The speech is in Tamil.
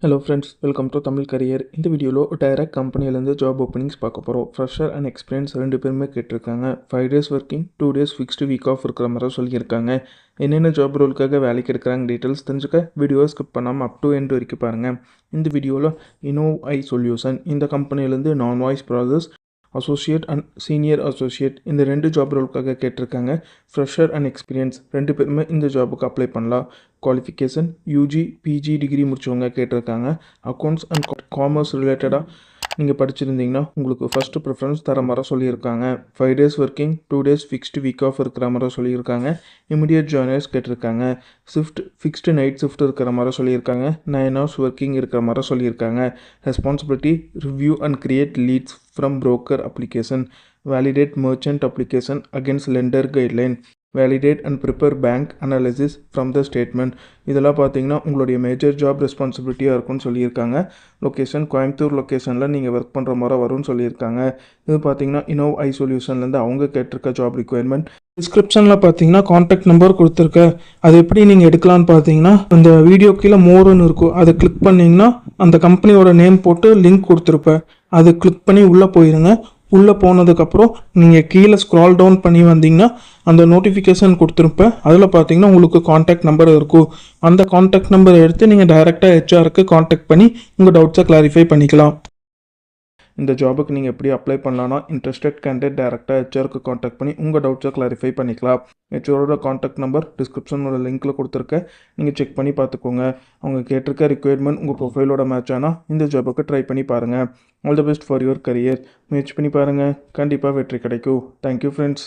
Hello friends, welcome to Tamil career. இந்த வீடியோவில் டைரக்ட் கம்பெனிலேருந்து ஜாப் ஓப்பனிங்ஸ் பார்க்க போகிறோம். ஃப்ரெஷர் அண்ட் எக்ஸ்பீரியன்ஸ் 2 பேருமே கேட்டிருக்காங்க. 5 days working, 2 days fixed week off இருக்கிற மாதிரி சொல்லியிருக்காங்க. என்னென்ன ஜாப் ரோலுக்காக வேலைக்கு எடுக்கிறாங்க டீட்டெயில்ஸ் தெரிஞ்சுக்க வீடியோவை ஸ்கிப் பண்ணாமல் அப் டு எண்ட் வரைக்கும் பாருங்கள். இந்த வீடியோவில் InnovAI சொல்யூஷன் இந்த கம்பெனிலேருந்து நான் voice process associate and senior associate இந்த 2 ஜாப் ரோலுக்காக கேட்டிருக்காங்க. ஃப்ரெஷர் அண்ட் எக்ஸ்பீரியன்ஸ் 2 பேருமே இந்த ஜாபுக்கு அப்ளை பண்ணலாம். குவாலிஃபிகேஷன் யூஜி பிஜி டிகிரி முடித்தவங்க கேட்டிருக்காங்க. அக்கௌண்ட்ஸ் அண்ட் காமர்ஸ் ரிலேட்டடாக நீங்கள் படிச்சிருந்தீங்கன்னா உங்களுக்கு ஃபஸ்ட்டு ப்ரிஃபரன்ஸ் தர மாதிரி சொல்லியிருக்காங்க. 5 days working, 2 days fixed week off இருக்கிற மாதிரி சொல்லியிருக்காங்க. இமிடியேட் ஜாயினர்ஸ் கேட்டிருக்காங்க. ஃபிக்ஸ்டு நைட் ஷிஃப்ட் இருக்கிற மாதிரி சொல்லியிருக்காங்க. 9 hours ஒர்க்கிங் இருக்கிற மாதிரி சொல்லியிருக்காங்க. Responsibility review and create leads from broker application, validate merchant application against lender guideline, validate and prepare bank analysis from the statement. இதெல்லாம் பார்த்தீங்கன்னா உங்களுடைய மேஜர் ஜாப் ரெஸ்பான்சிபிலிட்டியாக இருக்கும்னு சொல்லியிருக்காங்க. லொக்கேஷன் கோயம்புத்தூர் லொக்கேஷனில் நீங்கள் ஒர்க் பண்ணுற மாதிரி வரும்னு சொல்லியிருக்காங்க. இது பார்த்தீங்கன்னா InnovAI சொல்யூஷன்லேருந்து அவங்க கேட்டிருக்க ஜாப் ரிக்வயர்மெண்ட். டிஸ்கிரிப்ஷனில் பார்த்தீங்கன்னா காண்டாக்ட் நம்பர் கொடுத்துருக்க. அது எப்படி நீங்கள் எடுக்கலான்னு பார்த்தீங்கன்னா அந்த வீடியோ கீழே மோர்னு இருக்கும், அதை கிளிக் பண்ணிங்கன்னா அந்த கம்பெனியோட நேம் போட்டு லிங்க் கொடுத்துருப்பேன். அதை கிளிக் பண்ணி உள்ளே போயிருங்க. உள்ளே போனதுக்கப்புறம் நீங்கள் கீழே ஸ்க்ரால் டவுன் பண்ணி வந்தீங்கன்னா அந்த நோட்டிஃபிகேஷன் கொடுத்துருப்பேன். அதில் பார்த்தீங்கன்னா உங்களுக்கு காண்டாக்ட் நம்பர் இருக்கும். அந்த காண்டாக்ட் நம்பரை எடுத்து நீங்கள் டைரெக்டாக ஹெச்ஆருக்கு காண்டாக்ட் பண்ணி உங்கள் டவுட்ஸை கிளாரிஃபை பண்ணிக்கலாம். இந்த ஜாபுக்கு நீங்கள் எப்படி அப்ளை பண்ணலான்னா இன்ட்ரெஸ்டட் கேண்டிடேட் டேரெக்டாக ஹெச்ஆருக்கு காண்டாக்ட் பண்ணி உங்கள் டவுட்ஸை கிளாரிஃபை பண்ணிக்கலாம். ஹெச்ஆரோட காண்டாக்ட் நம்பர் டிஸ்கிரிப்ஷனோட லிங்க்கில் கொடுத்துருக்கேன், நீங்கள் செக் பண்ணி பார்த்துக்கோங்க. அவங்க கேட்டிருக்க ரிக்வயர்மெண்ட் உங்கள் ப்ரொஃபைலோட மேட்ச் ஆனால் இந்த ஜாபுக்கு ட்ரை பண்ணி பாருங்கள். All the best for your career. முயற்சி பண்ணி பாருங்கள், கண்டிப்பாக வெற்றி கிடைக்கும். Thank you friends.